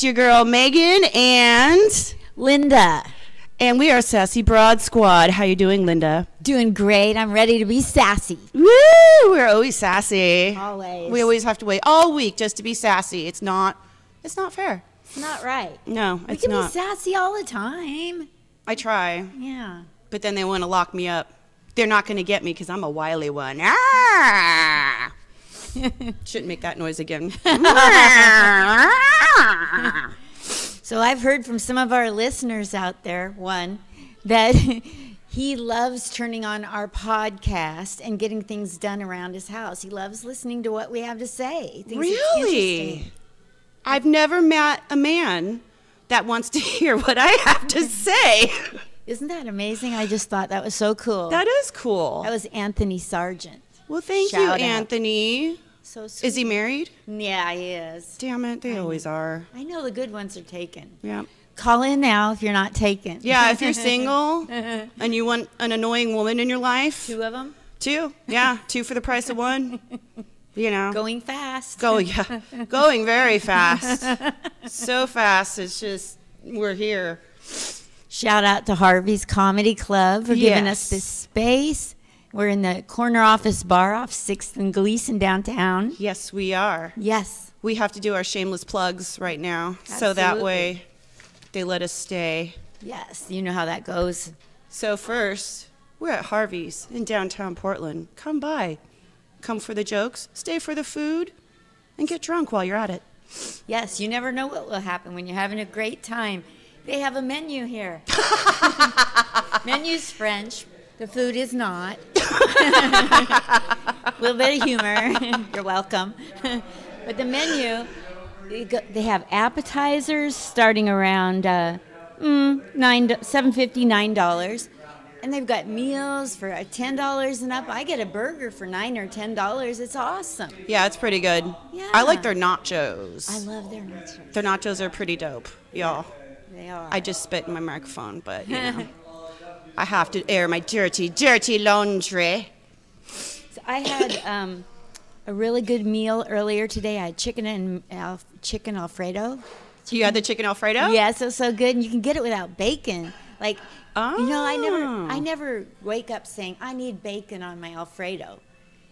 It's your girl Megan and Linda. And we are Sassy Broad Squad. How you doing, Linda? Doing great. I'm ready to be sassy. Woo! We're always sassy. Always. We always have to wait all week just to be sassy. It's not fair. It's not right. No, We it's can not. be sassy all the time. I try, Yeah. but then they want to lock me up. They're not going to get me because I'm a wily one. Ah! Shouldn't make that noise again. So I've heard from some of our listeners out there, one, that he loves turning on our podcast and getting things done around his house. He loves listening to what we have to say. He thinks it's Really? interesting. I've never met a man that wants to hear what I have to say. Isn't that amazing? I just thought that was so cool. That is cool. That was Anthony Sargent. Well, thank you, Shout out. Anthony. So sweet. Is he married? Yeah, he is. Damn it, they always are. I know the good ones are taken. Yeah. Call in now if you're not taken. Yeah, if you're single and you want an annoying woman in your life. Two of them? Two. Yeah, two for the price of one. You know. Going fast. Going very fast. So fast, it's just, we're here. Shout out to Harvey's Comedy Club for giving us Yes. this space. We're in the corner office bar off 6th and Gleason downtown. Yes, we are. Yes. We have to do our shameless plugs right now. So that Absolutely. way they let us stay. Yes, you know how that goes. So first, we're at Harvey's in downtown Portland. Come by. Come for the jokes, stay for the food, and get drunk while you're at it. Yes, you never know what will happen when you're having a great time. They have a menu here. Menu's French. The food is not. A little bit of humor. You're welcome. But the menu, they have appetizers starting around $7.50, $9. And they've got meals for $10 and up. I get a burger for $9 or $10. It's awesome. Yeah, it's pretty good. Yeah. I like their nachos. I love their nachos. Their nachos are pretty dope, y'all. They are. I just spit in my microphone, but you know, I have to air my dirty laundry. So I had a really good meal earlier today. I had chicken Alfredo. You had the chicken Alfredo? Yes, it was so good, and you can get it without bacon. Like, you know, I Oh. never wake up saying I need bacon on my Alfredo.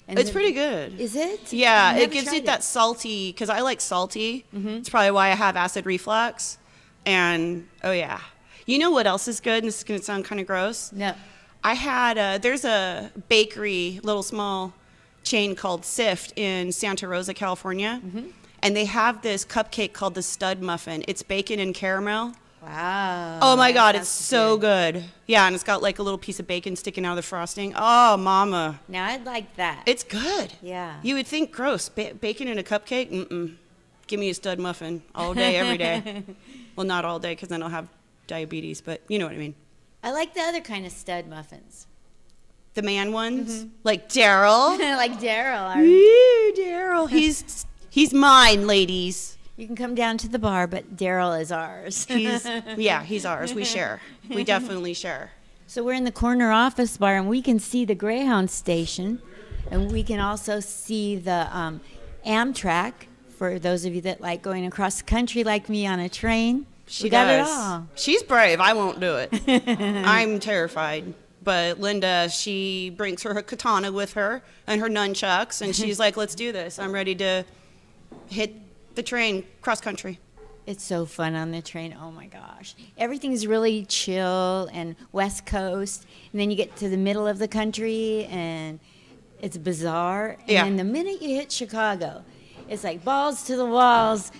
And It's pretty good. Is it? Yeah, I've it never gives tried you that salty, because I like salty. It's probably why I have acid reflux. And, oh yeah. You know what else is good? And this is going to sound kind of gross. No. I had, there's a bakery, little small chain called Sift in Santa Rosa, California. And they have this cupcake called the Stud Muffin. It's bacon and caramel. Wow. Oh my that God, it's sounds so good. Yeah, and it's got like a little piece of bacon sticking out of the frosting. Oh, mama. Now I'd like that. It's good. Yeah. You would think gross. Bacon in a cupcake? Mm-mm. Give me a stud muffin all day, every day. Well, not all day because then I'll have diabetes, but you know what I mean. I like the other kind of stud muffins. The man ones? Like Daryl? Like Daryl. Ooh, Daryl. He's mine, ladies. You can come down to the bar, but Daryl is ours. He's ours. We share. We definitely share. So we're in the corner office bar, and we can see the Greyhound station, and we can also see the Amtrak, for those of you that like going across the country like me on a train. We got it all. She's brave. I won't do it. I'm terrified. But Linda, she brings her katana with her and her nunchucks, and she's like, let's do this. I'm ready to hit the train cross country. It's so fun on the train. Oh my gosh. Everything's really chill and West Coast. And then you get to the middle of the country and it's bizarre. And Yeah. then the minute you hit Chicago, it's like balls to the walls.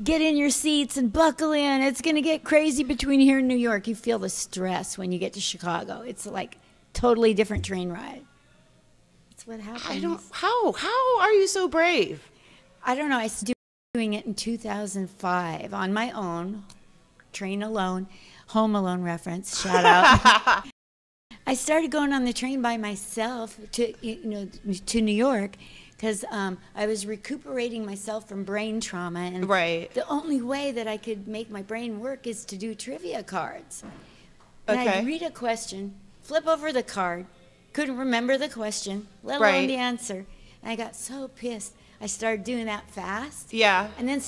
Get in your seats and buckle in. It's going to get crazy between here and New York. You feel the stress when you get to Chicago. It's like totally different train ride. That's what happens. How are you so brave? I don't know. I started doing it in 2005 on my own, train alone, Home Alone reference, shout out. I started going on the train by myself to New York because I was recuperating myself from brain trauma, and Right. the only way that I could make my brain work is to do trivia cards. And Okay. I'd read a question, flip over the card, couldn't remember the question, let Right. alone the answer, and I got so pissed. I started doing that fast. Yeah. And then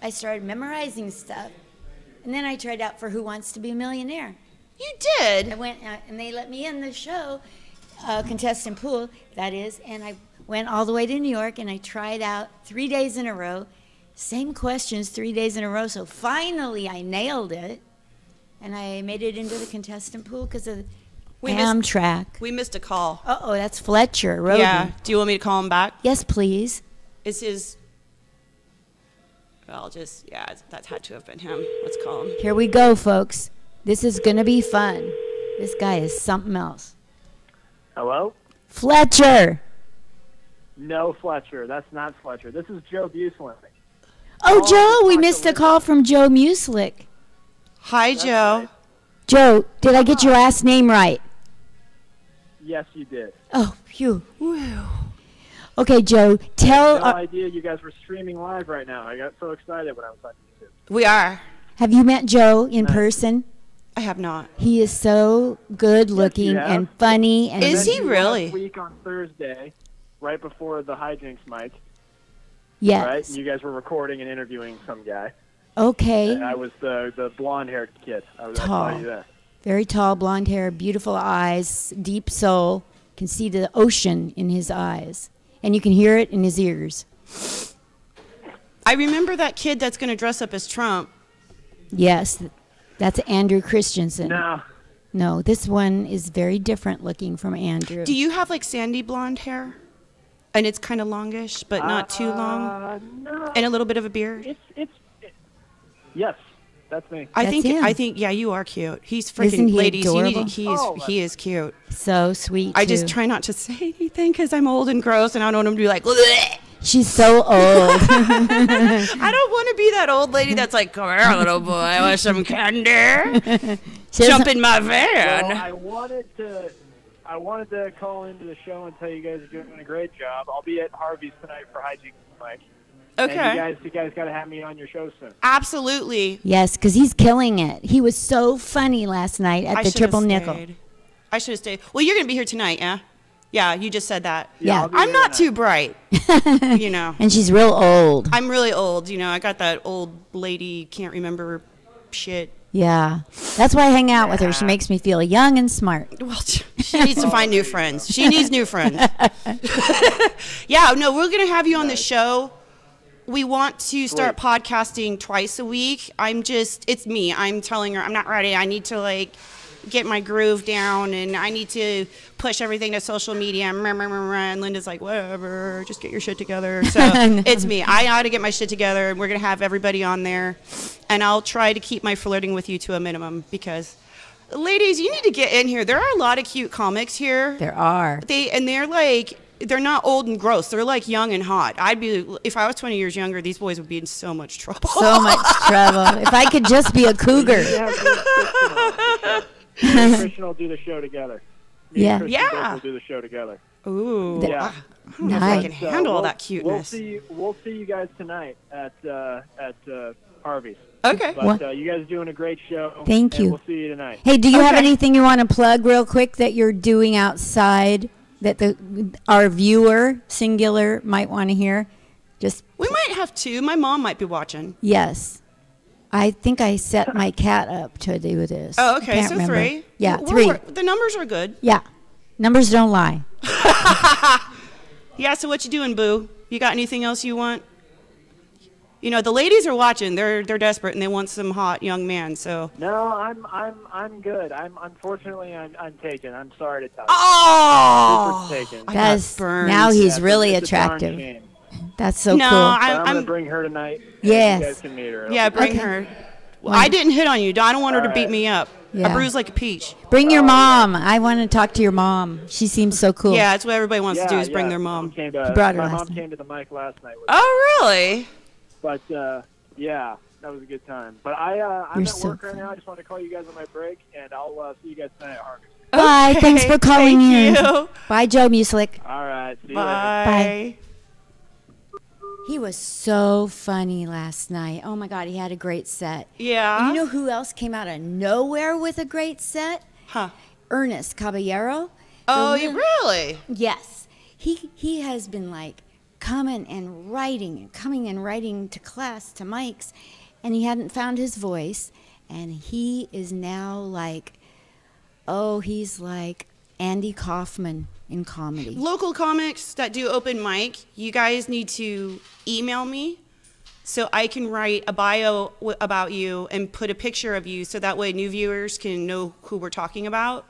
I started memorizing stuff. And then I tried out for Who Wants to Be a Millionaire. You I did? went, and they let me in the show, contestant pool, that is, and I went all the way to New York, and I tried out 3 days in a row, same questions 3 days in a row, so finally I nailed it, and I made it into the contestant pool because of Amtrak. We missed a call. Uh-oh, that's Fletcher Roden. Yeah. Do you want me to call him back? Yes, please. Is his... that had to have been him. Let's call him. Here we go, folks. This is going to be fun. This guy is something else. Hello? Fletcher. No, Fletcher. That's not Fletcher. This is Joe Busling. Oh, Joe, we missed a call from Joe Muslick. Hi, Joe. Right. Joe, did I get your last name right? Yes, you did. Oh, phew. Okay, Joe, tell... No idea you guys were streaming live right now. I got so excited when I was on YouTube. We are. have you met Joe in person? I have not. He is so good looking have. and funny. And Is he Then really? Last week on Thursday, right before the hijinks mic, Yes. right? You guys were recording and interviewing some guy. Okay. And I was the blonde-haired kid. I Tall. saw you there. Very tall, blonde hair, beautiful eyes, deep soul. Can see the ocean in his eyes. And you can hear it in his ears. I remember that kid that's going to dress up as Trump. Yes. That's Andrew Christensen. No. No, this one is very different looking from Andrew. Do you have like sandy blonde hair? And it's kind of longish, but not too long? No. And a little bit of a beard? Yes, that's me. I That's think, him. yeah, you are cute. He's Isn't freaking, he ladies, you need adorable? to, he is cute. So sweet, I just too. try not to say anything because I'm old and gross and I don't want him to be like, "Bleh." She's so old. I don't want to be that old lady that's like, come here, little boy, want some candy? She Jump doesn't- in my Well, van. I wanted to call into the show and tell you guys are doing a great job. I'll be at Harvey's tonight for Hijinks Mike. Okay. And you guys got to have me on your show soon. Absolutely. Yes, because he's killing it. He was so funny last night at I the should've Triple Nickel. stayed. I should have stayed. Well, you're going to be here tonight, yeah? Yeah, you just said that. Yeah. I'll be I'm here not tonight. too bright, you know. And she's real old. I'm really old, you know. I got that old lady, can't remember shit. Yeah. That's why I hang out with her. She makes me feel young and smart. Well, she needs to find new friends. She needs new friends. Yeah, no, we're going to have you on the show. We want to start podcasting twice a week. It's me. I'm telling her I'm not ready. I need to, like, get my groove down, and I need to push everything to social media. And Linda's like, whatever, just get your shit together. So it's me. I ought to get my shit together, and we're going to have everybody on there. And I'll try to keep my flirting with you to a minimum because, ladies, you need to get in here. There are a lot of cute comics here. There are. They're not old and gross. They're like young and hot. If I was 20 years younger, these boys would be in so much trouble. So much trouble. If I could just be a cougar. Me and Christian will do the show together. Me Yeah. and Christian Yeah. both will do the show together. Ooh. Yeah. I don't know if I Nice. can handle all that cuteness. We'll see you guys tonight at Harvey's. Okay. But you guys are doing a great show. Thank and you. We'll see you tonight. Hey, do you have Okay. anything you want to plug real quick that you're doing outside that our viewer, singular, might want to hear? Just, We might have two. My mom might be watching. yes. I think I set my cat up to do this. Oh, okay. Can't So remember. 3. Yeah, We're- 3. The numbers are good. Yeah. Numbers don't lie. Yeah, so what you doing, boo? You got anything else you want? You know, the ladies are watching. They're desperate and they want some hot young man. So. No, I'm good. Unfortunately I'm taken. I'm sorry to tell you. Oh. Super taken. I got That's burned. now he's Yeah, really it's a darn attractive. shame. That's so No, cool. But I'm I'm gonna bring her tonight. and Yes. You guys can meet her. yeah, bring Okay. her. Well, I didn't hit on you. I don't want her to All beat right. me up. Yeah. I bruise like a peach. Bring your mom. I want to talk to your mom. She seems so cool. Yeah, that's what everybody wants to do is bring yeah. their mom. Came He brought her my last mom night. came to the mic last night. With Oh, really? But yeah, that was a good time. But I'm You're at so work right now. I just want to call you guys on my break, and I'll see you guys tonight at Harvey. Bye. Okay, Thanks for calling in. thank you. Bye, Joe Muslick. All right. See you later. Bye. He was so funny last night. Oh my God, he had a great set. Yeah. And you know who else came out of nowhere with a great set? Huh. Ernest Caballero. Oh, The you real- really? Yes. He has been like coming and writing to class, to Mike's, and he hadn't found his voice. And he is now like, he's like Andy Kaufman in comedy. Local comics that do open mic, you guys need to email me so I can write a bio about you and put a picture of you so that way new viewers can know who we're talking about.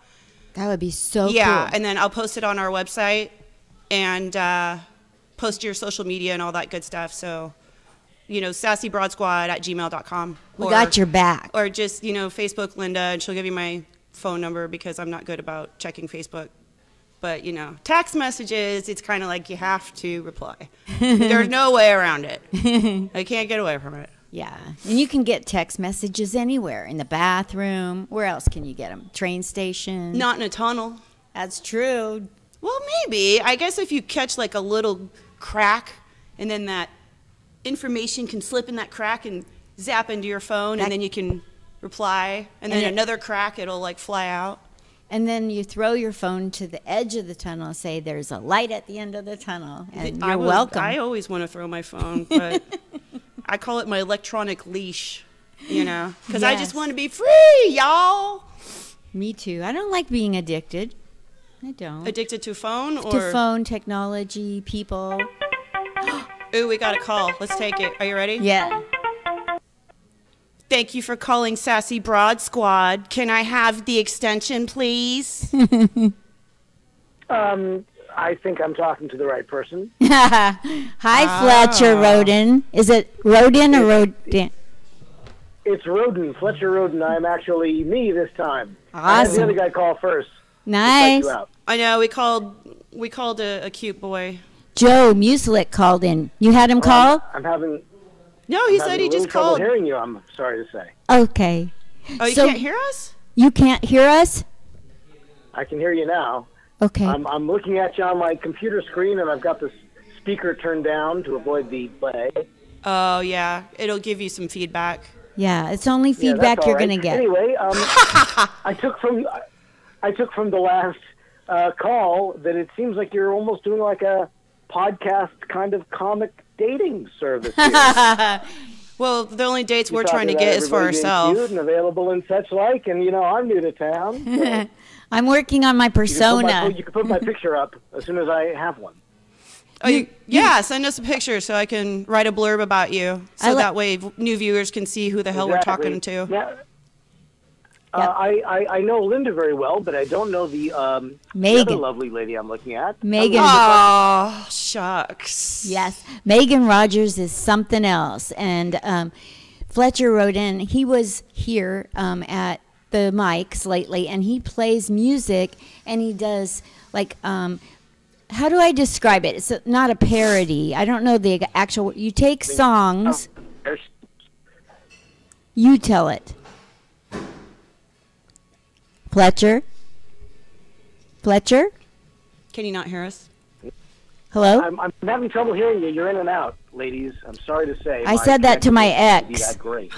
That would be so cool. Yeah, and then I'll post it on our website and post your social media and all that good stuff. So, sassybroadsquad@gmail.com. We got your back. Or just, Facebook Linda, and she'll give you my phone number because I'm not good about checking Facebook. But, text messages, it's kind of like you have to reply. There's no way around it. I can't get away from it. Yeah, and you can get text messages anywhere, in the bathroom. Where else can you get them? Train station? Not in a tunnel. That's true. Well, maybe. I guess if you catch like a little crack and then that information can slip in that crack and zap into your phone and then you can reply. And then another crack, it'll like fly out. And then you throw your phone to the edge of the tunnel and say, there's a light at the end of the tunnel. And you're welcome. I always want to throw my phone, but I call it my electronic leash, because I just want to be free, y'all. Me too. I don't like being addicted. I don't. Addicted to phone or? To phone, technology, people. Ooh, we got a call. Let's take it. Are you ready? Yeah. Thank you for calling Sassy Broad Squad. Can I have the extension, please? I think I'm talking to the right person. Hi, Fletcher Roden. Is it Roden or Roden? It's Roden, Fletcher Roden. I'm actually me this time. Awesome. I had the other guy call first. Nice. I know. We called a cute boy. Joe Muselick called in. You had him call? I'm having. No, he said he just called. I'm hearing you. I'm sorry to say. Okay. Oh, you can't hear us? You can't hear us? I can hear you now. Okay. I'm looking at you on my computer screen, and I've got the speaker turned down to avoid the delay. Oh yeah, it'll give you some feedback. Yeah, it's only feedback you're gonna get. Anyway, I took from the last call that it seems like you're almost doing like a podcast kind of comic dating service here. Well, the only dates we're trying to get is for ourselves. Cute and available and such like, and I'm new to town. So I'm working on my persona. You can put my picture up as soon as I have one. Oh, yeah, send us a picture so I can write a blurb about you, so that way new viewers can see who the hell we're talking to. Yeah. I know Linda very well, but I don't know the other lovely lady I'm looking at. Megan. Oh, shucks. Yes. Megan Rogers is something else. And Fletcher Roden, he was here at the mics lately, and he plays music, and he does, like, how do I describe it? It's not a parody. I don't know the actual. You take songs. You tell it. Fletcher? Fletcher? Can you not hear us? Hello? I'm having trouble hearing you. You're in and out, ladies. I'm sorry to say. I said that to my ex. That great.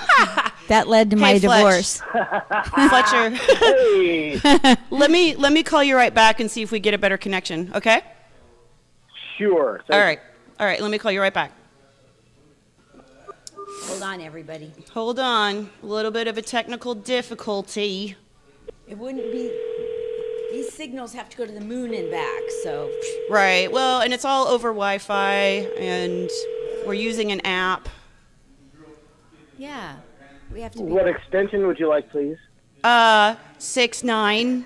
That led to my divorce. Fletcher. Hey. Let me call you right back and see if we get a better connection, okay? Sure. All right. Let me call you right back. Hold on, everybody. Hold on. A little bit of a technical difficulty. It wouldn't be. These signals have to go to the moon and back, so. Right. Well, and it's all over Wi-Fi, and we're using an app. Yeah. We have to. What extension would you like, please? 6-9.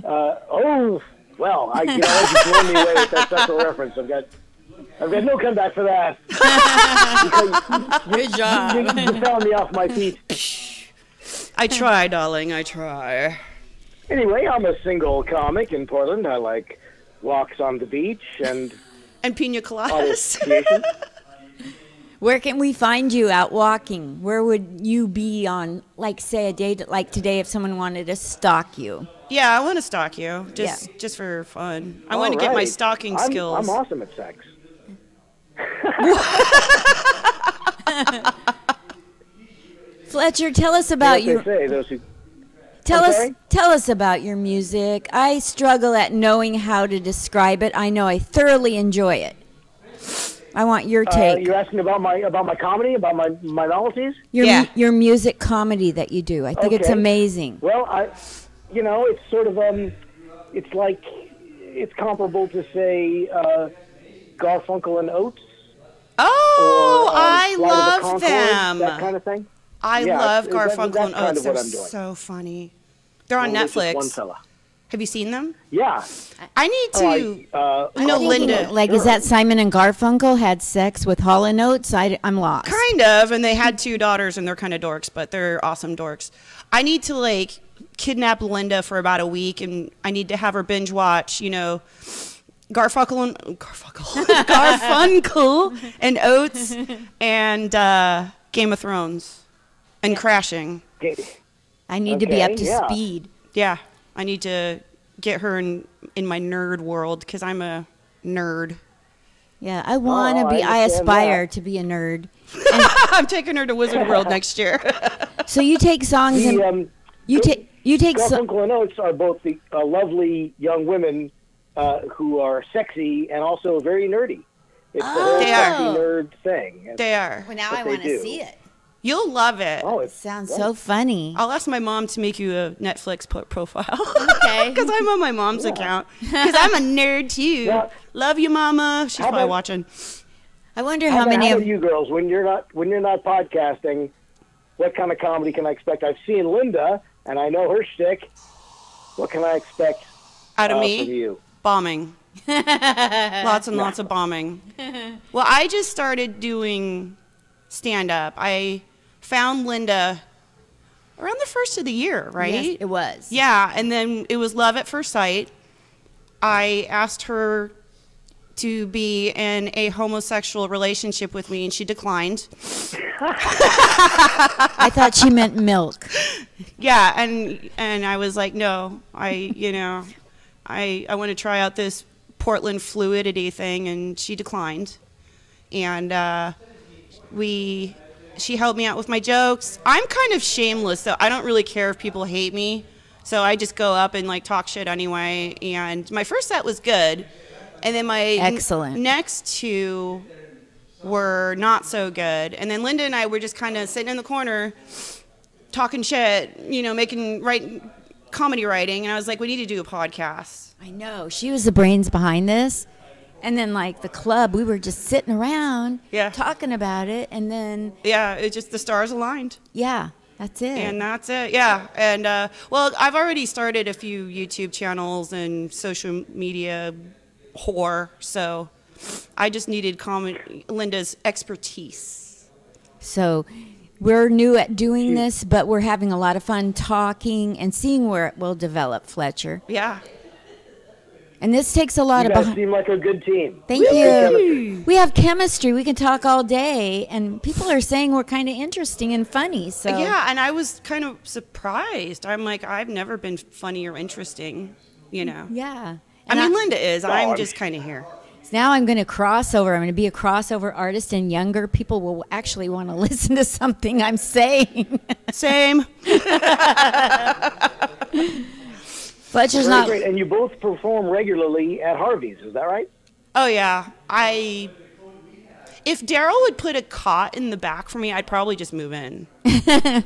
Oh, well, I you blow me away with that special reference. I've got no comeback for that. Good job. You found me off my feet. I try, darling. I try. Anyway, I'm a single comic in Portland. I like walks on the beach and pina coladas. Where can we find you out walking? Where would you be on, like, say, a day like today if someone wanted to stalk you? Yeah, I want to stalk you, just for fun. I want to get my stalking skills. I'm awesome at sex. Fletcher, tell us about you. Tell us about your music. I struggle at knowing how to describe it. I know I thoroughly enjoy it. I want your take. You're asking about my comedy, about my novelties? Your music comedy that you do. I think it's amazing. Well, it's sort of it's comparable to say Garfunkel and Oates. Oh, I Flight of the love Conchords, them. that kind of thing. I love Garfunkel that's and kind Oates. of what They're I'm doing. so funny. They're on Well, there's just Netflix. one fella. Have you seen them? Yeah. I need to. No, Linda. Like, is that Simon and Garfunkel had sex with Hall & Oates? I'm lost. Kind of, and they had 2 daughters, and they're kind of dorks, but they're awesome dorks. I need to kidnap Linda for about a week, and I need to have her binge watch. Garfunkel and Oates, and Game of Thrones, and Crashing. I need to be up to speed. Yeah, I need to get her in my nerd world because I'm a nerd. Yeah, I want to be. I aspire to be a nerd. I'm taking her to Wizard World next year. So you take songs and you take Garfunkel and Oates are both the lovely young women who are sexy and also very nerdy. It's the whole sexy nerd thing. They are. Well, now I want to see it. You'll love it. Oh, It sounds so funny. I'll ask my mom to make you a Netflix profile. Okay. Because I'm on my mom's account. Because I'm a nerd too. Yeah. Love you, Mama. She's probably about- watching. I wonder How how many about of you girls, when you're not podcasting, what kind of comedy can I expect? I've seen Linda, and I know her shtick. What can I expect Out of from me, you? bombing. Lots and lots of bombing. Well, I just started doing stand-up. I found Linda around the first of the year, right? Yes, it was. Yeah, and then it was love at first sight. I asked her to be in a homosexual relationship with me, and she declined. I thought she meant milk. Yeah, and I was like, no, I want to try out this Portland fluidity thing, and she declined. And she helped me out with my jokes. I'm kind of shameless, though. I don't really care if people hate me. So I just go up and talk shit anyway. And my first set was good. And then my Excellent. next 2 were not so good. And then Linda and I were just kind of sitting in the corner talking shit, making comedy writing. And I was like, we need to do a podcast. I know. She was the brains behind this. And then, the club, we were just sitting around talking about it. And then... Yeah, it just, the stars aligned. Yeah, that's it. And that's it, yeah. And, well, I've already started a few YouTube channels and social media whore, so I just needed Linda's expertise. So we're new at doing this, but we're having a lot of fun talking and seeing where it will develop, Fletcher. Yeah. And this takes a lot You of... guys seem like a good team. Thank you. We have chemistry. We can talk all day, and people are saying we're kind of interesting and funny. So Yeah, and I was kind of surprised. I'm like, I've never been funny or interesting, Yeah. I mean, Linda is. I'm just kind of here. Now I'm going to cross over. I'm going to be a crossover artist, and younger people will actually want to listen to something I'm saying. Same. Fletcher's Very not... great. And you both perform regularly at Harvey's, is that right? Oh, yeah. If Daryl would put a cot in the back for me, I'd probably just move in.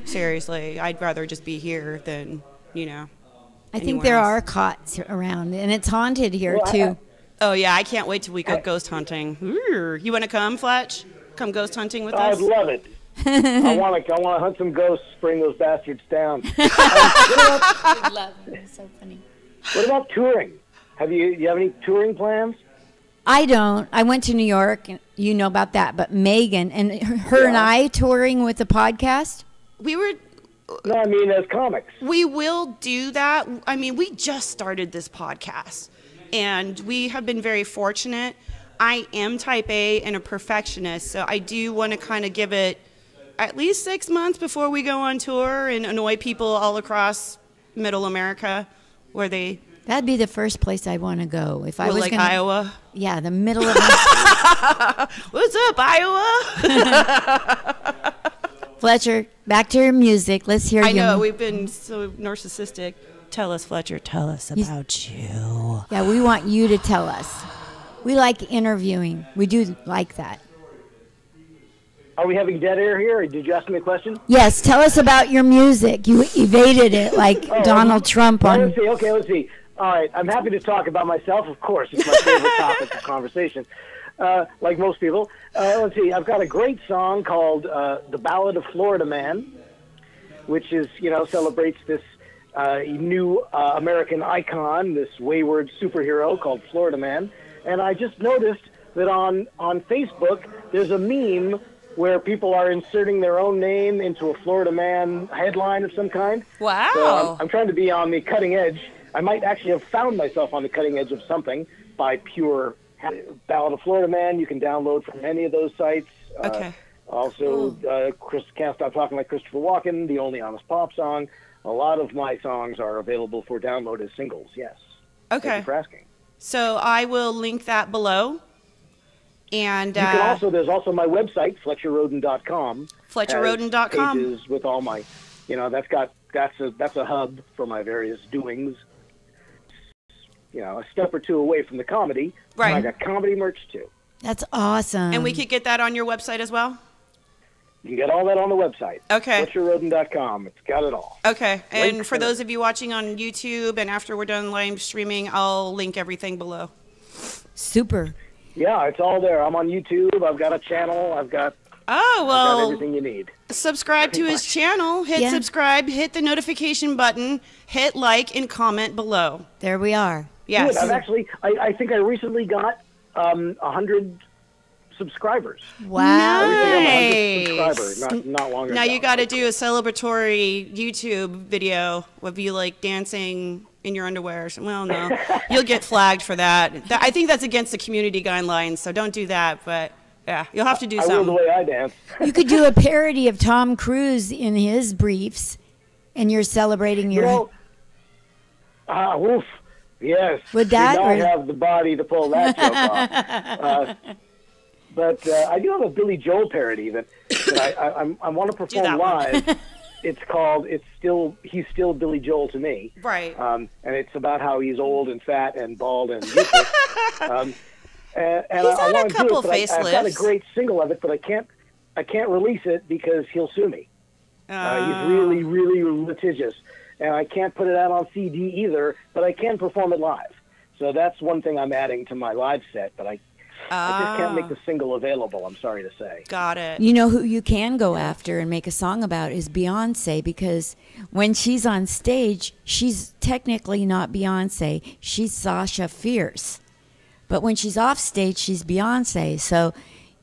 Seriously. I'd rather just be here than, I think there are cots around, and it's haunted here, too. Oh, yeah. I can't wait till we go ghost hunting. Ooh. You want to come, Fletch? Come ghost hunting with us? I'd love it. I want to hunt some ghosts, bring those bastards down. I love it. It's so funny. What about touring? Do you have any touring plans? I don't. I went to New York, and you know about that, but Megan and her and I touring with the podcast. No, I mean as comics. We will do that. I mean, we just started this podcast, and we have been very fortunate. I am type A and a perfectionist, so I do want to kind of give it at least 6 months before we go on tour and annoy people all across Middle America, where they... That'd be the first place I'd want to go if I was like gonna, Iowa. Yeah, the middle of. What's up, Iowa? Fletcher, back to your music. Let's hear you. I know, we've been so narcissistic. Tell us, Fletcher, tell us about you. Yeah, we want you to tell us. We like interviewing. We do like that. Are we having dead air here, or did you ask me a question? Yes, tell us about your music. You evaded it like Donald Trump on... Let's see. Okay, let's see. All right, I'm happy to talk about myself, of course. It's my favorite topic of conversation, like most people. Let's see. I've got a great song called The Ballad of Florida Man, which is, celebrates this new American icon, this wayward superhero called Florida Man. And I just noticed that on Facebook, there's a meme where people are inserting their own name into a Florida Man headline of some kind. Wow. So I'm trying to be on the cutting edge. I might actually have found myself on the cutting edge of something by pure Ballad of Florida Man. You can download from any of those sites. Okay. Also, Can't Stop Talking Like Christopher Walken, The Only Honest Pop Song. A lot of my songs are available for download as singles, yes. Okay. Thank you for asking. So I will link that below. And you can also, there's also my website, FletcherRoden.com. FletcherRoden.com. Pages with all my, that's a hub for my various doings. A step or two away from the comedy. Right. And I got comedy merch too. That's awesome. And we could get that on your website as well? You can get all that on the website. Okay. FletcherRoden.com. It's got it all. Okay. And Link for those of you watching on YouTube, and after we're done live streaming, I'll link everything below. Super. Yeah, it's all there. I'm on YouTube. I've got a channel. I've got everything you need. Subscribe to his channel. Hit subscribe. Hit the notification button. Hit like and comment below. There we are. Yes. Good. I've actually, I think I recently got 100 subscribers. Wow. Nice. Subscriber, not long ago. Now you got to do a celebratory YouTube video of you like dancing in your underwear. Well, no, you'll get flagged for that. I think that's against the community guidelines, so don't do that. But yeah, you'll have to do something. I will the way I dance. You could do a parody of Tom Cruise in his briefs, and you're celebrating your... Oof. Yes. Would that? I have the body to pull that joke off. But I do have a Billy Joel parody that I want to perform live. It's called He's Still Billy Joel to Me. Right. And it's about how he's old and fat and bald and useless. And he's I had want a to couple do it, but I've got a great single of it, but I can't release it because he'll sue me. He's really, really litigious. And I can't put it out on CD either, but I can perform it live. So that's one thing I'm adding to my live set, but I just can't make the single available, I'm sorry to say. Got it. You know who you can go after and make a song about is Beyonce, because when she's on stage, she's technically not Beyonce. She's Sasha Fierce. But when she's off stage, she's Beyonce. So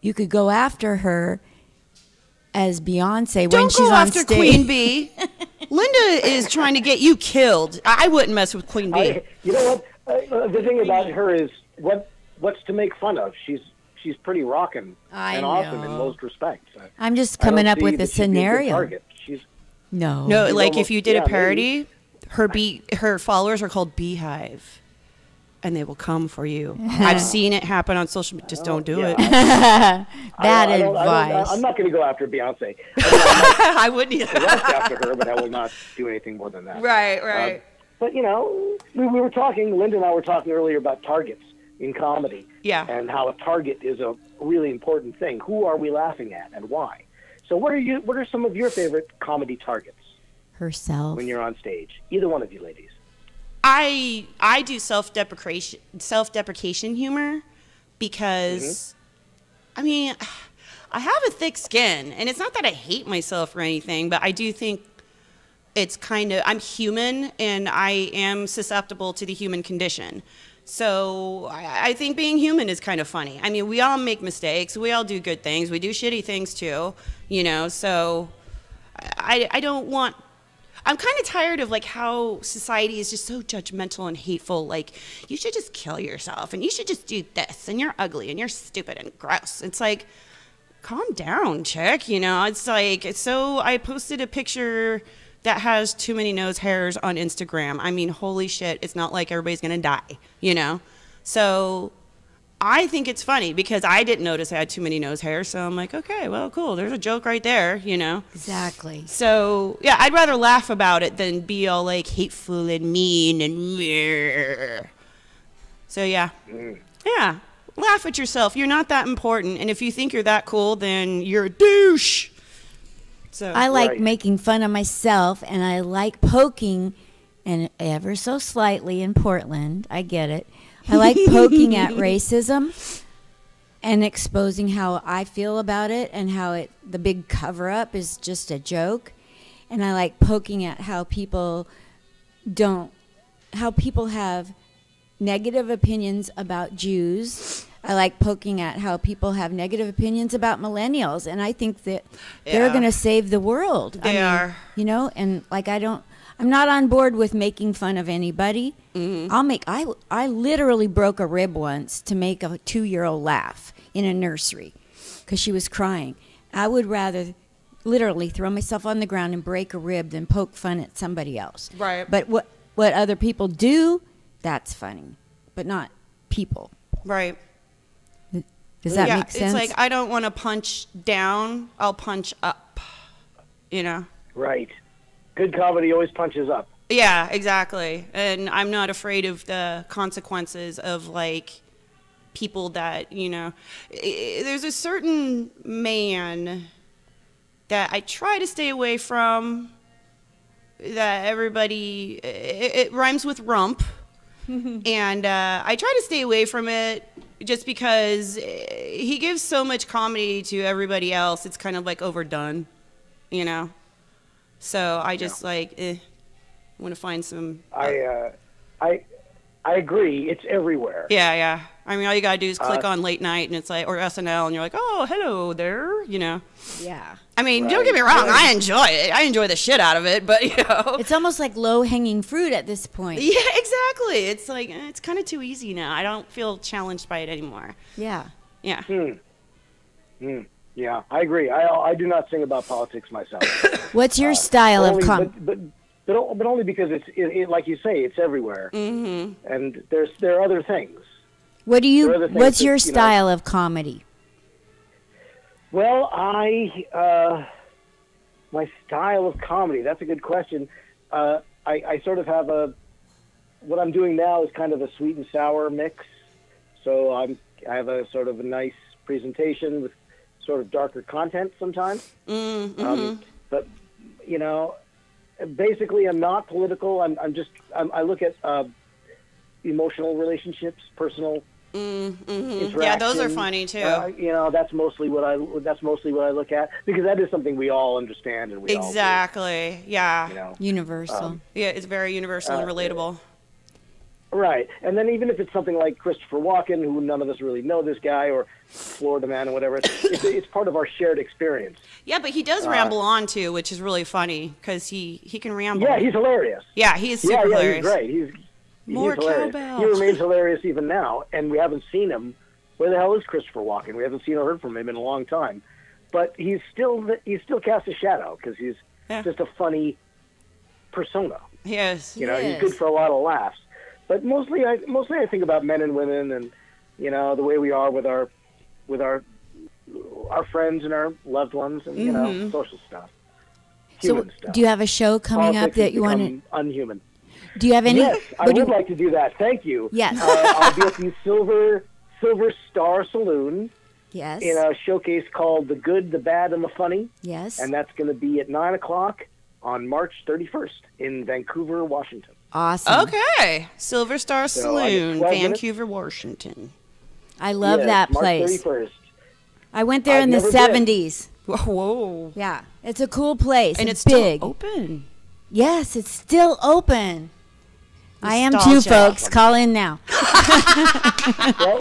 you could go after her as Beyonce when she's on stage. Don't go after Queen Bee. Linda is trying to get you killed. I wouldn't mess with Queen Bee. You know what? The thing about her is what's to make fun of? She's pretty rockin' and awesome in most respects. I'm just coming up with a scenario. No, like if you did a parody, her followers are called Beehive, and they will come for you. I've seen it happen on social media. Just don't do it. Bad advice. I'm not going to go after Beyonce. I wouldn't either. I rest after her, but I will not do anything more than that. Right. But we were talking. Linda and I were talking earlier about targets in comedy. Yeah. And how a target is a really important thing. Who are we laughing at and why? So what are some of your favorite comedy targets? Herself. When you're on stage. Either one of you ladies. I do self-deprecation humor because I mean, I have a thick skin, and it's not that I hate myself or anything, but I do think it's kind of, I'm human and I am susceptible to the human condition. So I think being human is kind of funny. I mean, we all make mistakes. We all do good things. We do shitty things too, so I don't want, I'm kind of tired of like how society is just so judgmental and hateful. Like, you should just kill yourself and you should just do this and you're ugly and you're stupid and gross. It's like, calm down, chick. It's like, so I posted a picture that has too many nose hairs on Instagram. I mean, holy shit, it's not like everybody's gonna die, So I think it's funny because I didn't notice I had too many nose hairs. So I'm like, okay, well, cool. There's a joke right there, you know? Exactly. So, yeah, I'd rather laugh about it than be all like hateful and mean and meh. So, yeah. Yeah. Laugh at yourself. You're not that important. And if you think you're that cool, then you're a douche. So I like Right. making fun of myself, and I like poking, and ever so slightly in Portland, I get it. I like poking at racism and exposing how I feel about it and how the big cover-up is just a joke. And I like poking at how people have negative opinions about Jews. I like poking at how people have negative opinions about millennials, and I think that they're Yeah. going to save the world. They are. You know, and like I'm not on board with making fun of anybody. I literally broke a rib once to make a 2-year-old laugh in a nursery because she was crying. I would rather literally throw myself on the ground and break a rib than poke fun at somebody else. Right. But what other people do, that's funny, but not people. right. Does that Yeah, make sense? it's like I don't want to punch down. I'll punch up, you know? Right. Good comedy always punches up. Yeah, exactly. And I'm not afraid of the consequences of like people that, you know, there's a certain man that I try to stay away from that everybody, it rhymes with rump. And I try to stay away from it just because he gives so much comedy to everybody else. It's kind of like overdone, you know? So I just want to find some. I agree. It's everywhere. Yeah. I mean, all you gotta do is click on late night, and it's like, or SNL, and you're like, oh, hello there, you know. yeah. I mean, don't get me wrong, I enjoy it. I enjoy the shit out of it, but you know. It's almost like low-hanging fruit at this point. Yeah, exactly. It's like it's kind of too easy now. I don't feel challenged by it anymore. Yeah. Yeah. Yeah, I agree. I do not sing about politics myself. What's your style of But only because it's like you say, it's everywhere. Mm-hmm. And there are other things. What do you? there are other things What's that, your you know- style of comedy? Well, my style of comedy. That's a good question. I sort of have what I'm doing now is kind of a sweet and sour mix. So I have a sort of a nice presentation with sort of darker content sometimes. But you know, basically, I'm not political. I look at emotional relationships, personal interaction. Yeah, those are funny too. You know, that's mostly what I look at because that is something we all understand and we all Exactly. Yeah. do, you know. Universal. Yeah, it's very universal and relatable. Right, and then even if it's something like Christopher Walken, who none of us really know this guy, or Florida Man or whatever, it's part of our shared experience. Yeah, but he does ramble on too, which is really funny because he can ramble. Yeah, he's hilarious. Yeah, he is super hilarious. He's great. He's More hilarious. cowbell. He remains hilarious even now, and we haven't seen him. Where the hell is Christopher Walken? We haven't seen or heard from him in a long time. But he still casts a shadow because he's just a funny persona. Yes. You know, he's good for a lot of laughs. But mostly I think about men and women, and you know the way we are with our friends and our loved ones, and you know social stuff, human stuff. Do you have a show coming Politics up that has you want become unhuman? to? Do you have any? Yes, I would like to do that. Thank you. Yes. I'll be at the Silver Star Saloon Yes. in a showcase called The Good, the Bad, and the Funny, Yes. and that's going to be at 9:00 on March 31st in Vancouver, Washington. Awesome. Okay. Silver Star I get Saloon, 12 minutes. Vancouver, Washington. I love Yes, that March place. 31st. I went there I've in the never been. 70s. Whoa. Yeah. It's a cool place. And it's big. still open. Yes, it's still open. I am too, Nostalgia. folks. Call in now. Well,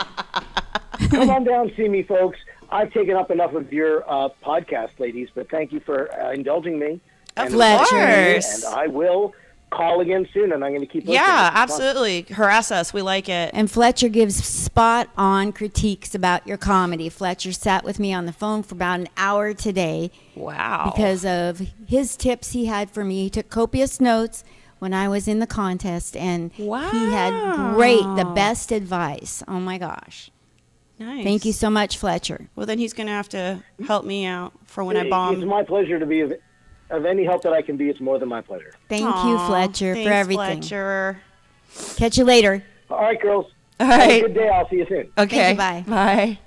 come on down, see me, folks. I've taken up enough of your podcast, ladies, but thank you for indulging me. Of Fletcher. course. And I will call again soon, and I'm going to keep listening. Yeah, It's fun. absolutely. Harass us. We like it. And Fletcher gives spot on critiques about your comedy. Fletcher sat with me on the phone for about an hour today Wow. because of his tips he had for me. He took copious notes when I was in the contest, and he had the best advice. Oh my gosh. Nice. Thank you so much, Fletcher. Well, then he's going to have to help me out for when I It's bomb. my pleasure to be of any help that I can be. It's more than my pleasure. Thank you, Fletcher, Thanks, for everything. Fletcher. Catch you later. All right, girls. All Have a right. good day. I'll see you soon. Okay. Thank you, bye. Bye.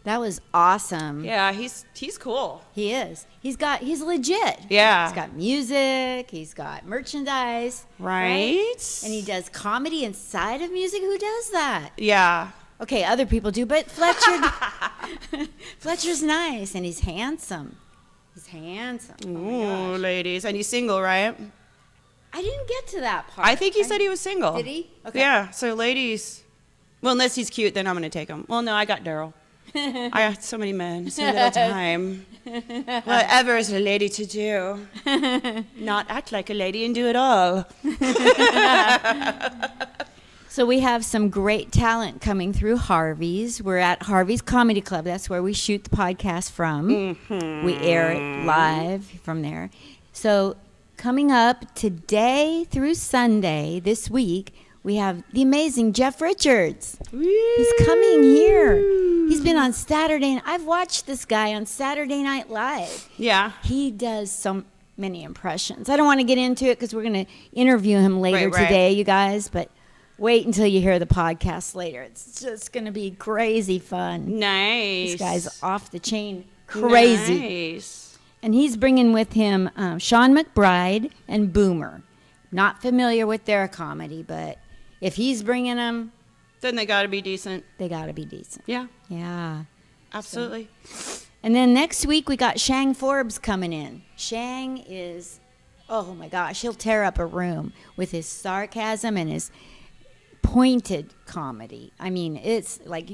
That was awesome. Yeah, he's cool. He is. He's legit. Yeah. He's got music. He's got merchandise. Right? And he does comedy inside of music. Who does that? Yeah. Okay, other people do, but Fletcher, Fletcher's nice and he's handsome. He's handsome. Oh my Ooh, gosh. ladies. And he's single, right? I didn't get to that part. I think he said he was single. Did he? Okay. Yeah, so ladies. Well, unless he's cute, then I'm going to take him. Well, no, I got Daryl. I got so many men, so little time. Whatever is a lady to do? Not act like a lady and do it all. So we have some great talent coming through Harvey's. We're at Harvey's Comedy Club. That's where we shoot the podcast from. Mm-hmm. We air it live from there. So coming up today through Sunday this week, we have the amazing Jeff Richards. He's coming here. He's been on Saturday, and I've watched this guy on Saturday Night Live. Yeah. He does so many impressions. I don't want to get into it because we're going to interview him later Right. today, you guys, but wait until you hear the podcast later. It's just going to be crazy fun. Nice. This guy's off the chain crazy. Nice. And he's bringing with him Sean McBride and Boomer. Not familiar with their comedy, but if he's bringing them, Then they got to be decent. they got to be decent. Yeah, Yeah. absolutely. And then next week we got Shang Forbes coming in. Shang is, oh my gosh, he'll tear up a room with his sarcasm and his pointed comedy. I mean, it's like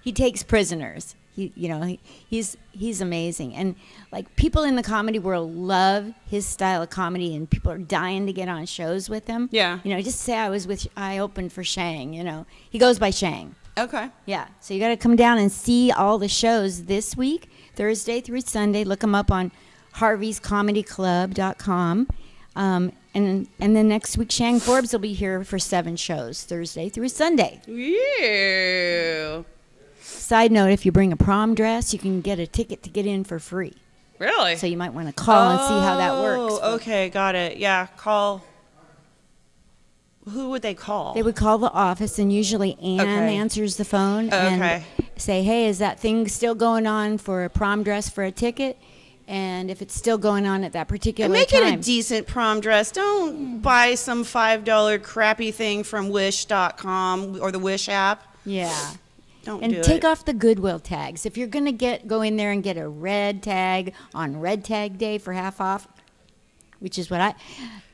he takes prisoners. He's amazing, and like people in the comedy world love his style of comedy, and people are dying to get on shows with him. Yeah. Just say I opened for Shang. He goes by Shang. Okay. Yeah, so you got to come down and see all the shows this week, Thursday through Sunday. Look them up on harveyscomedyclub.com. And then next week, Shang Forbes will be here for 7 shows, Thursday through Sunday. Yeah. Side note, if you bring a prom dress, you can get a ticket to get in for free. Really? So you might want to call and see how that works. Oh, okay, got it. Yeah, call. Who would they call? They would call the office, and usually Ann Okay. answers the phone Okay. and say, hey, is that thing still going on for a prom dress for a ticket? And if it's still going on at that particular And make time. it a decent prom dress. Don't buy some $5 crappy thing from Wish.com or the Wish app. Yeah. Don't And do take it. off the Goodwill tags. If you're going to go in there and get a red tag on Red Tag Day for half off, which is what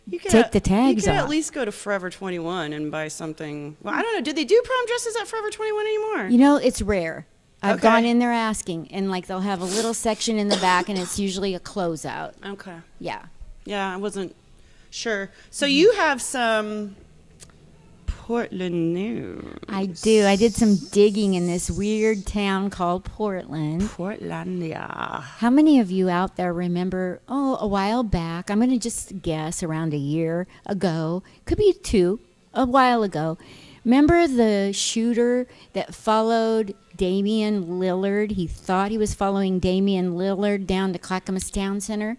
You could take the tags You could off. at least go to Forever 21 and buy something. Well, I don't know. Do they do prom dresses at Forever 21 anymore? It's rare. I've Okay. gone in there asking, and like they'll have a little section in the back, and it's usually a closeout. Okay. Yeah. Yeah, I wasn't sure. So you have some Portland news. I do. I did some digging in this weird town called Portland. Portlandia. How many of you out there remember, a while back, I'm going to just guess around a year ago, could be 2, a while ago, remember the shooter that followed Damian Lillard? He thought he was following Damian Lillard down to Clackamas Town Center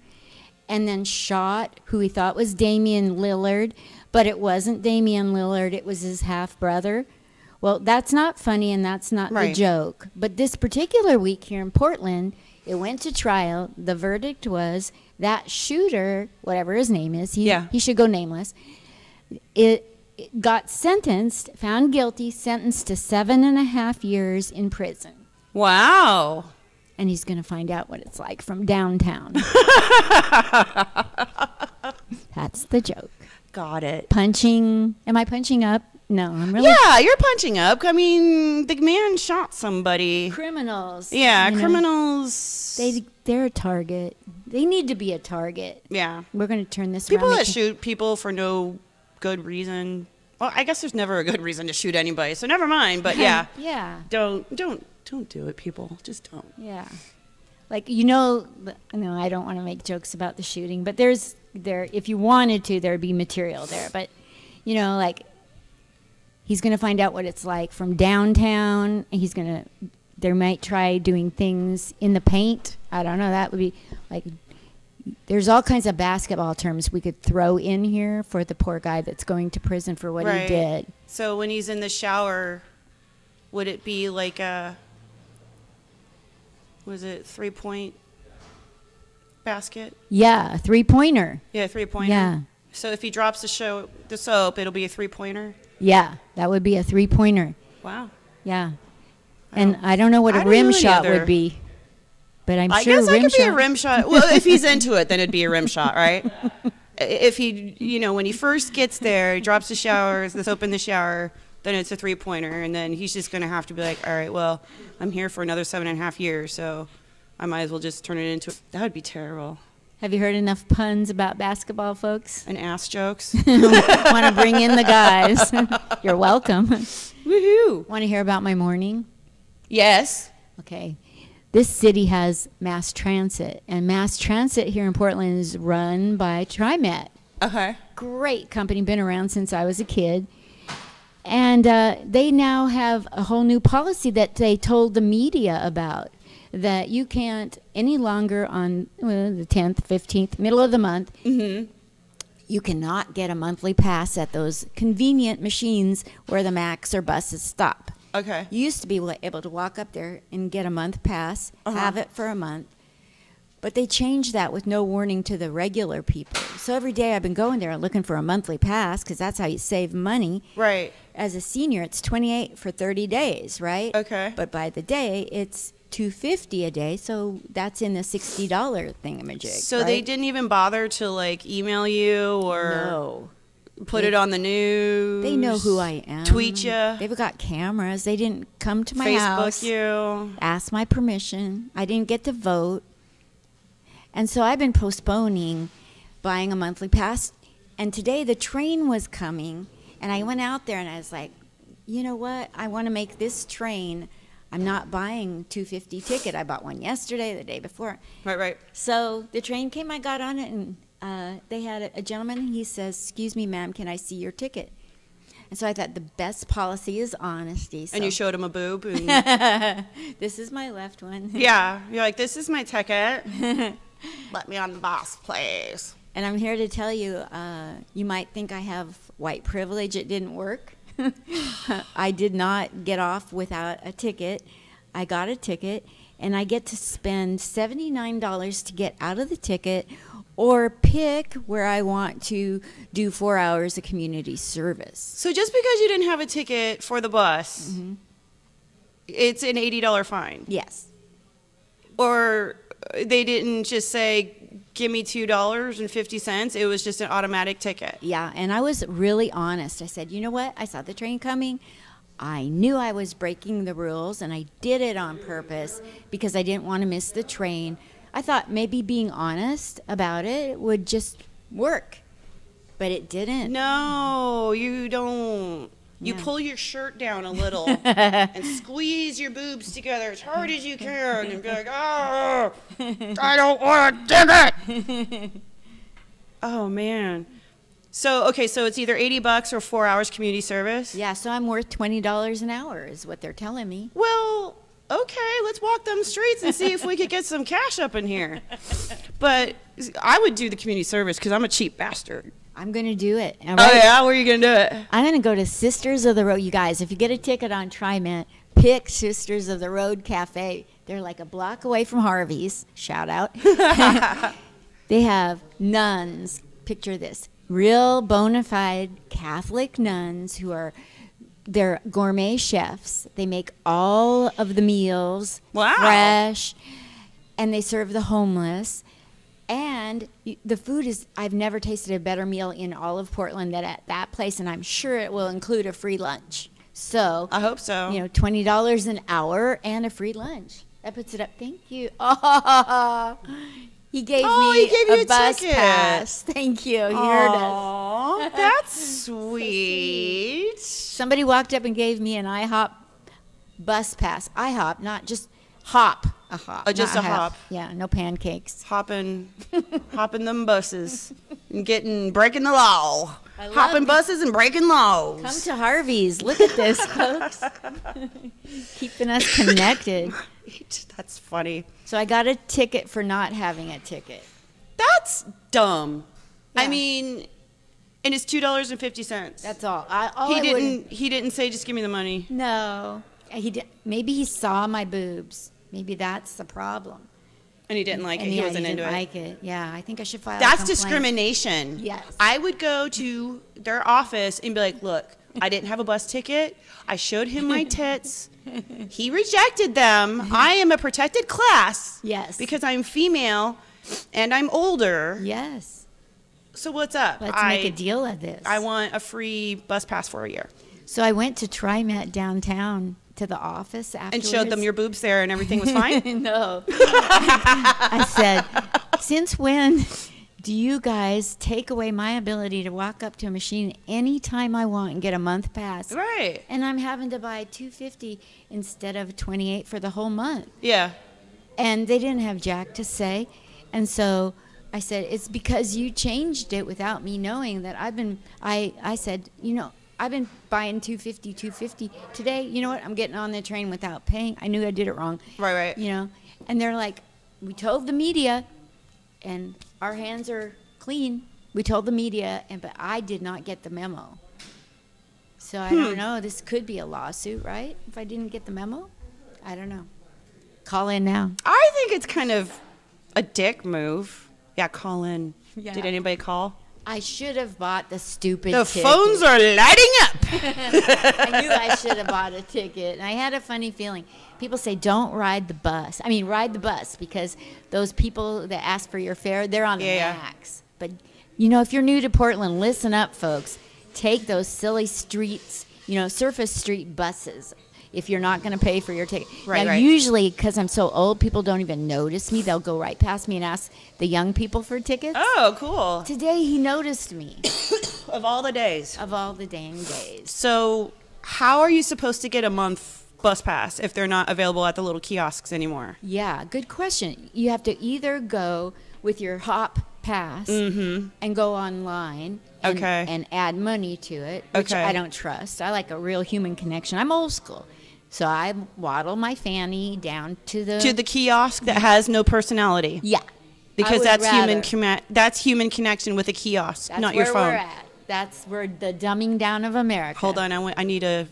and then shot who he thought was Damian Lillard, but it wasn't Damian Lillard, it was his half-brother. Well, that's not funny, and that's not the Right. joke. But this particular week here in Portland, it went to trial. The verdict was that shooter, whatever his name is, he should go nameless, it got sentenced, found guilty, sentenced to 7.5 years in prison. Wow. And he's going to find out what it's like from downtown. That's the joke. Got it. Punching. Am I punching up? No, I'm really. Yeah, you're punching up. I mean, the man shot somebody. Criminals. Yeah, you know, criminals. They're a target. They need to be a target. Yeah. We're going to turn this People around. that shoot people for no good reason. Well, I guess there's never a good reason to shoot anybody, so never mind. But yeah, Yeah. don't do it, people. Just don't. Yeah. Like, no, I don't want to make jokes about the shooting, but if you wanted to, there'd be material there. But, like, He's going to find out what it's like from downtown. They might try doing things in the paint. I don't know. That would be like, there's all kinds of basketball terms we could throw in here for the poor guy that's going to prison for what he did. So when he's in the shower, would it be like a, was it 3-point basket? Yeah, a 3-pointer. Yeah, 3-pointer. Yeah. So if he drops the soap, it'll be a 3-pointer? Yeah, that would be a 3-pointer. Wow. Yeah. And I don't know what a rim shot would be. But I guess that could be a rim shot. Well, if he's into it, then it'd be a rim shot, right? If he, when he first gets there, he drops the soap in the shower, then it's a 3-pointer, and then he's just going to have to be like, all right, well, I'm here for another 7.5 years, so I might as well just turn it into. That would be terrible. Have you heard enough puns about basketball, folks? And ass jokes. Want to bring in the guys? You're welcome. Woohoo! Want to hear about my morning? Yes. Okay. This city has mass transit, and mass transit here in Portland is run by TriMet. Okay. Great company, been around since I was a kid. And they now have a whole new policy that they told the media about, that you can't any longer on the 10th, 15th, middle of the month, you cannot get a monthly pass at those convenient machines where the Macs or buses stop. Okay. You used to be able to walk up there and get a month pass, have it for a month. But they changed that with no warning to the regular people. So every day I've been going there looking for a monthly pass because that's how you save money. Right. As a senior, it's $28 for 30 days, right? Okay. But by the day, it's $250 a day, so that's in the $60 thingamajig. So right? they didn't even bother to like email you or put it on the news. They know who I am. Tweet you. They've got cameras. They didn't come to my Facebook house. you. Ask my permission. I didn't get to vote. And so I've been postponing buying a monthly pass. And today the train was coming, and I went out there and I was like, you know what? I want to make this train. I'm not buying $250 ticket. I bought one yesterday, the day before. Right. So the train came, I got on it, and they had a gentleman. He says, excuse me, ma'am, can I see your ticket? And so I thought the best policy is honesty. So. And you showed him a boob. And this is my left one. Yeah. You're like, this is my ticket. Let me on the bus, please. And I'm here to tell you, you might think I have white privilege. It didn't work. I did not get off without a ticket. I got a ticket, and I get to spend $79 to get out of the ticket or pick where I want to do 4 hours of community service. So just because you didn't have a ticket for the bus, it's an $80 fine? Yes. Or they didn't just say, give me $2.50. It was just an automatic ticket. Yeah, and I was really honest. I said, you know what? I saw the train coming. I knew I was breaking the rules, and I did it on purpose because I didn't want to miss the train. I thought maybe being honest about it would just work, but it didn't. No, you don't. You pull your shirt down a little and squeeze your boobs together as hard as you can and be like, oh, I don't want to do it. Oh, man. So it's either $80 or 4 hours community service? Yeah, so I'm worth $20 an hour is what they're telling me. Well, okay, let's walk them streets and see if we could get some cash up in here. But I would do the community service because I'm a cheap bastard. I'm going to do it. Right? Oh, yeah? Where are you going to do it? I'm going to go to Sisters of the Road. You guys, if you get a ticket on TriMet, pick Sisters of the Road Cafe. They're like a block away from Harvey's. Shout out. They have nuns. Picture this. Real bona fide Catholic nuns who are, they're gourmet chefs. They make all of the meals fresh, and they serve the homeless. And the food is, I've never tasted a better meal in all of Portland than at that place, and I'm sure it will include a free lunch. So I hope so. $20 an hour and a free lunch. That puts it up. Thank you. Oh, he gave me a bus pass. Thank you. He heard us. Oh, that's sweet. Somebody walked up and gave me an IHOP bus pass. IHOP, not just hop. A hop. Just a hop. Yeah, no pancakes. Hopping them buses and breaking the law. Hopping buses and breaking laws. Come to Harvey's. Look at this, folks. Keeping us connected. That's funny. So I got a ticket for not having a ticket. That's dumb. Yeah. I mean, and it's $2.50. That's all. He didn't say just give me the money. No. Maybe he saw my boobs. Maybe that's the problem. And he didn't like it. And He yeah, wasn't he into didn't it. like it. Yeah, I think I should file a That's complaint. discrimination. Yes. I would go to their office and be like, look, I didn't have a bus ticket. I showed him my tits. He rejected them. I am a protected class. Yes. Because I'm female and I'm older. Yes. So what's up? Let's make a deal of this. I want a free bus pass for a year. So I went to TriMet downtown to the office afterwards. And showed them your boobs there and everything was fine? No. I said, since when do you guys take away my ability to walk up to a machine anytime I want and get a month pass? Right. And I'm having to buy $250 instead of $28 for the whole month. Yeah. And they didn't have jack to say. And so I said, it's because you changed it without me knowing that I said, I've been buying $250 today. You know what? I'm getting on the train without paying. I knew I did it wrong. Right. And they're like, we told the media, and our hands are clean. We told the media, but I did not get the memo. So I don't know. This could be a lawsuit, right? If I didn't get the memo, I don't know. Call in now. I think it's kind of a dick move. Yeah, call in. Yeah. Did anybody call? I should have bought the stupid The ticket. phones are lighting up. I knew I should have bought a ticket. And I had a funny feeling. People say, don't ride the bus. I mean, ride the bus, because those people that ask for your fare, they're on the max. But, if you're new to Portland, listen up, folks. Take those silly streets, surface street buses if you're not going to pay for your ticket. Now, usually, because I'm so old, people don't even notice me. They'll go right past me and ask the young people for tickets. Oh, cool. Today, he noticed me. Of all the days. Of all the dang days. So how are you supposed to get a month bus pass if they're not available at the little kiosks anymore? Yeah, good question. You have to either go with your hop pass and go online and add money to it, which I don't trust. I like a real human connection. I'm old school. So I waddle my fanny down to the kiosk that has no personality. Yeah. Because that's human connection with a kiosk, that's not your phone. We're at. That's where the dumbing down of America. Hold on, I need a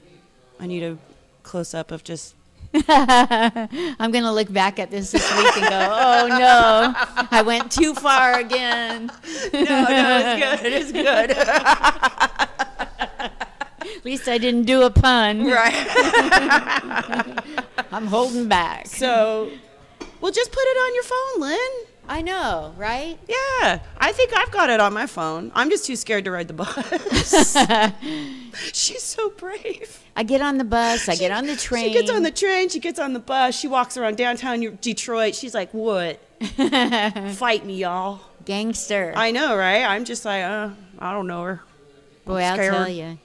close up of just. I'm gonna look back at this week and go, oh no, I went too far again. No, it's good. At least I didn't do a pun. Right. I'm holding back. So, well, just put it on your phone, Lynn. I know, right? Yeah. I think I've got it on my phone. I'm just too scared to ride the bus. She's so brave. I get on the bus. I get on the train. She gets on the train. She gets on the bus. She walks around downtown Detroit. She's like, what? Fight me, y'all. Gangster. I know, right? I'm just like, I don't know her. Boy, I'll tell you.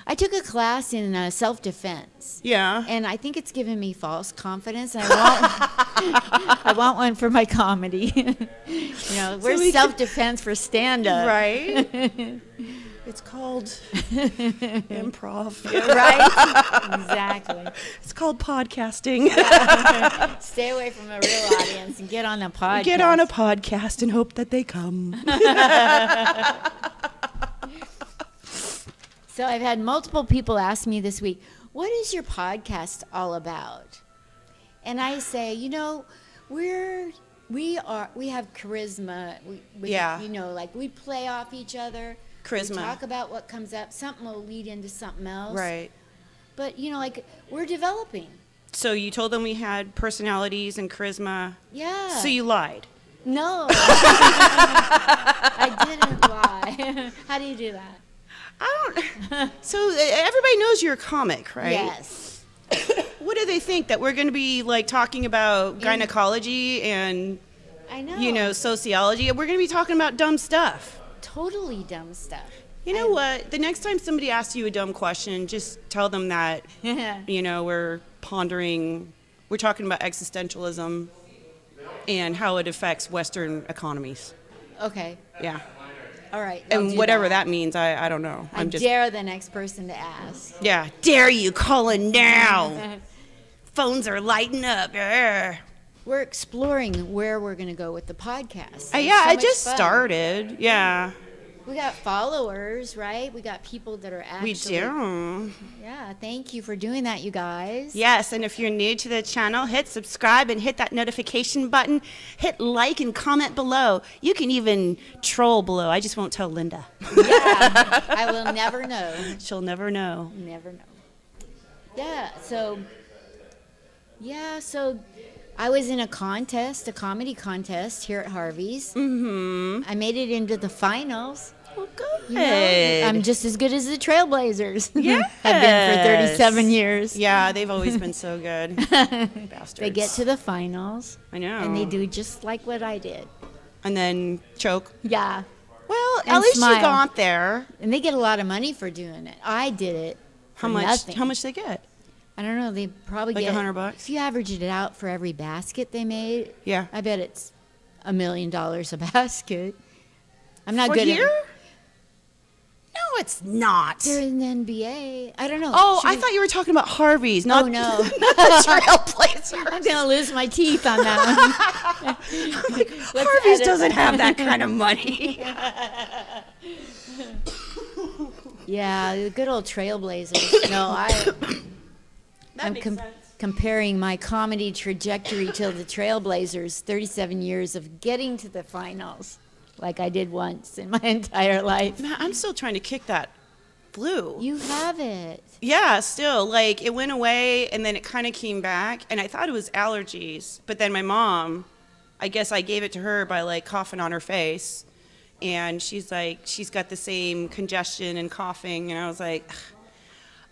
I took a class in self-defense. Yeah. And I think it's given me false confidence. And I want one for my comedy. We're self-defense for stand-up. Right. It's called improv. Right? Exactly. It's called podcasting. Stay away from a real audience and get on a podcast. Get on a podcast and hope that they come. So I've had multiple people ask me this week, what is your podcast all about? And I say, we have charisma. We play off each other. Charisma. We talk about what comes up. Something will lead into something else. Right. But, we're developing. So you told them we had personalities and charisma. Yeah. So you lied. No. I didn't lie. How do you do that? So everybody knows you're a comic, right? Yes. What do they think? That we're going to be talking about gynecology and I know. Sociology? We're going to be talking about dumb stuff. Totally dumb stuff. You know what? The next time somebody asks you a dumb question, just tell them that we're talking about existentialism and how it affects Western economies. Okay. Yeah. All right. I'll And do whatever that means, I don't know. I I'm just dare the next person to ask. yeah. Dare you calling now? Phones are lighting up. Yeah. We're exploring where we're going to go with the podcast. Yeah, So I much just fun. started. Yeah, We got followers, right? We got people that are actually. we do. Yeah, thank you for doing that, you guys. Yes, and if you're new to the channel, hit subscribe and hit that notification button. Hit like and comment below. You can even troll below. I just won't tell Linda. Yeah, I will never know. She'll never know. Never know. Yeah, so I was in a comedy contest here at Harvey's. Mm-hmm. I made it into the finals. Well, good. You know, I'm just as good as the Trailblazers. Yes. I've been for 37 years. Yeah, they've always been so good. Bastards. They get to the finals. I know. And they do just like what I did. And then choke. Yeah. Well, And at least smile. you got there. And they get a lot of money for doing it. I did it for How much? nothing. How much they get? I don't know. They probably Like get $100? If you average it out for every basket they made, Yeah. I bet it's $1 million a basket. I'm not For good here? at. No, it's not. They're in the NBA. I don't know. Oh, Should I we- thought you were talking about Harvey's, not, Oh, no. not the Trailblazers. I'm gonna lose my teeth on that one. Let's Harvey's edit doesn't that. have that kind of money. Yeah, the good old Trailblazers. No, I'm comparing my comedy trajectory to the Trailblazers. 37 years of getting to the finals, like I did once in my entire life. Man, I'm still trying to kick that flu. You have it. Yeah, still. Like, it went away, and then it kind of came back, and I thought it was allergies. But then my mom, I guess I gave it to her by, like, coughing on her face. And she's like, she's got the same congestion and coughing. And I was like,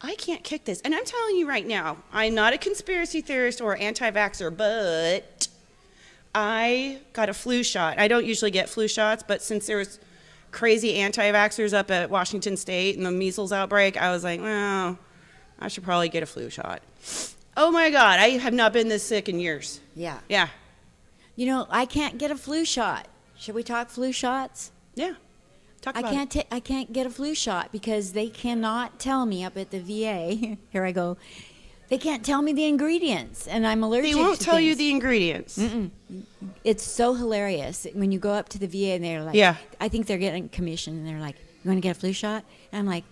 I can't kick this. And I'm telling you right now, I'm not a conspiracy theorist or anti-vaxxer, but I got a flu shot. I don't usually get flu shots, but since there was crazy anti-vaxxers up at Washington State and the measles outbreak, I was like, well, I should probably get a flu shot. Oh my God, I have not been this sick in years. Yeah. Yeah. You know, I can't get a flu shot. Should we talk flu shots? Yeah. Talk about it. I can't get a flu shot because they cannot tell me up at the VA. Here I go. They can't tell me the ingredients, and I'm allergic. They won't to tell you things. the ingredients. It's so hilarious when you go up to the VA and they're like, Yeah. I think they're getting commission, and they're like, you want to get a flu shot? And I'm like,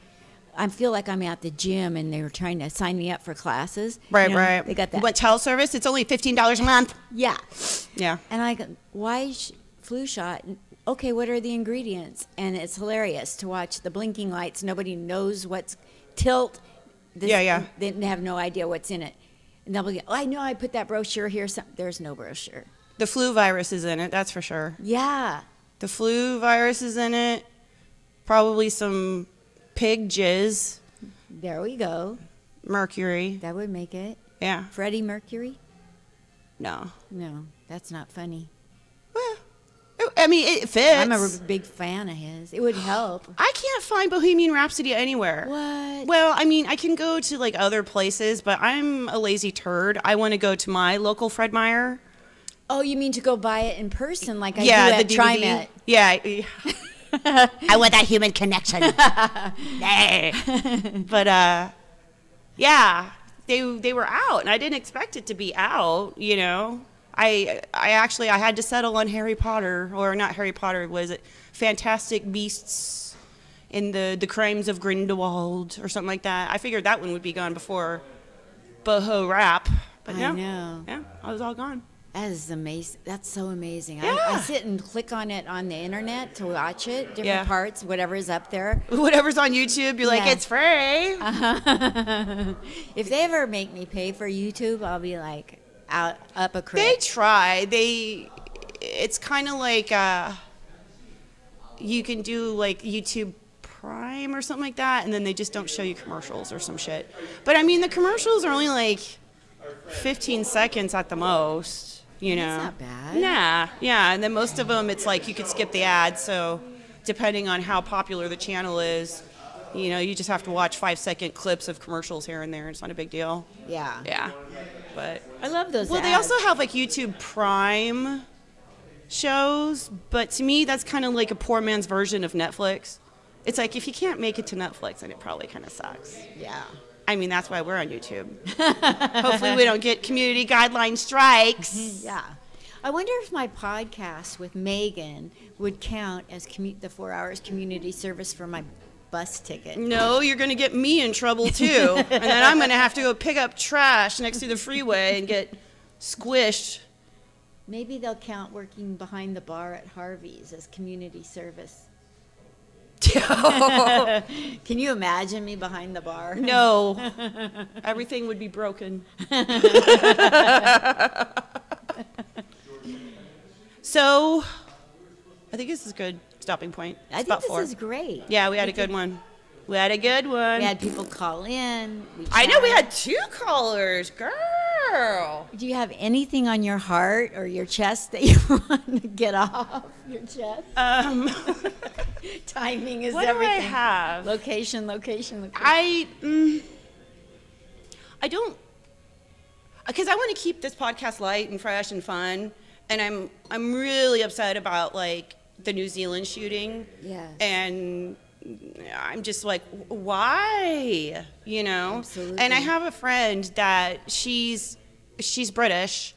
I feel like I'm at the gym and they were trying to sign me up for classes. Right, You know, right. They got You that. want teleservice? It's only $15 a month. Yeah. Yeah. And I go, why flu shot? Okay, what are the ingredients? And it's hilarious to watch the blinking lights. Nobody knows what's tilt. Yeah. They have no idea what's in it. And they'll be, oh, I know I put that brochure here. There's no brochure. The flu virus is in it, that's for sure. Yeah. The flu virus is in it. Probably some pig jizz, There we go. mercury. That would make it. Yeah. Freddie Mercury? No. No, that's not funny. Well, I mean, it fits. I'm a big fan of his. It would help. I can't find Bohemian Rhapsody anywhere. What? Well, I mean, I can go to like other places, but I'm a lazy turd. I want to go to my local Fred Meyer. Oh, you mean to go buy it in person like I Yeah, do at the DVD. TriMet? Yeah. I want that human connection. But yeah, they were out, and I didn't expect it to be out. You know, I had to settle on Harry Potter, or not Harry Potter. Was it Fantastic Beasts in the Crimes of Grindelwald or something like that? I figured that one would be gone before Boho Rap, but I no. know. Yeah, I was all gone. That is amazing. That's so amazing. Yeah. I sit and click on it on the internet to watch it, different Yeah. parts, whatever is up there. Whatever's on YouTube, you're like, Yeah. it's free. If they ever make me pay for YouTube, I'll be like up a They creek. try. It's kind of like you can do like YouTube Prime or something like that, and then they just don't show you commercials or some shit. But I mean, the commercials are only like 15 seconds at the most. You know, That's not bad. Nah, yeah, and then most of them, it's like you could skip the ads. So depending on how popular the channel is, you know, you just have to watch 5-second clips of commercials here and there. It's not a big deal. Yeah. Yeah, but I love those well, they ads. also have like YouTube Prime shows, but to me, that's kind of like a poor man's version of Netflix. It's like, if you can't make it to Netflix, then it probably kind of sucks. Yeah. I mean, that's why we're on YouTube. Hopefully we don't get community guideline strikes. Yeah. I wonder if my podcast with Megan would count as the 4 hours community service for my bus ticket. No, you're going to get me in trouble too. And then I'm going to have to go pick up trash next to the freeway and get squished. Maybe they'll count working behind the bar at Harvey's as community service. Can you imagine me behind the bar? No. Everything would be broken. So, I think this is a good stopping point. I think this is great. Yeah, we had a good one. We had a good one. We had people call in. I know we had 2 callers. Girl. Do you have anything on your heart or your chest that you want to get off your chest? Timing is what everything. What do I have? Location. I don't, because I want to keep this podcast light and fresh and fun, and I'm really upset about like the New Zealand shooting. Yeah. And I'm just like, why? You know? Absolutely. And I have a friend that she's British,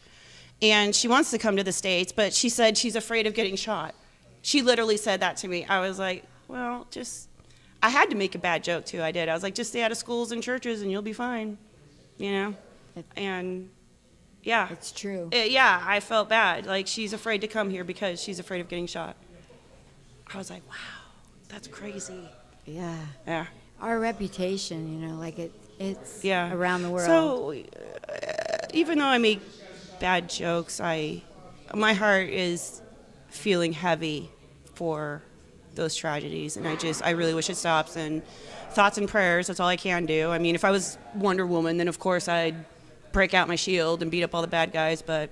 and she wants to come to the States, but she said she's afraid of getting shot. She literally said that to me. I was like, well, I had to make a bad joke too. I did. I was like, just stay out of schools and churches and you'll be fine, you know? And yeah. It's true. Yeah, I felt bad. Like, she's afraid to come here because she's afraid of getting shot. I was like, wow, that's crazy. Yeah. Yeah. Our reputation, you know, like it's Yeah. around the world. So, even though I make bad jokes, my heart is feeling heavy for those tragedies, and I really wish it stops. And thoughts and prayers, that's all I can do. I mean, if I was Wonder Woman, then of course I'd break out my shield and beat up all the bad guys, but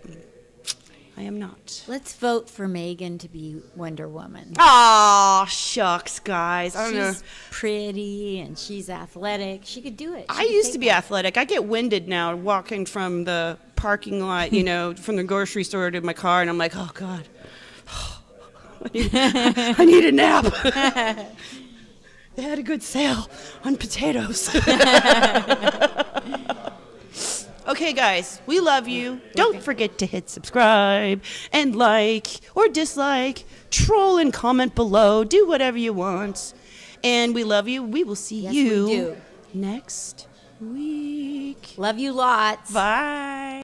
I am not. Let's vote for Megan to be Wonder Woman. Aw, shucks, guys. I don't know. She's pretty and she's athletic. She could do it. I used to be athletic. I get winded now walking from the parking lot, you know, from the grocery store to my car, and I'm like, oh, God. I need a nap. They had a good sale on potatoes. Okay, guys, we love you. Don't forget to hit subscribe and like or dislike. Troll and comment below. Do whatever you want. And we love you. We will see Yes, you we do. next week. Love you lots. Bye.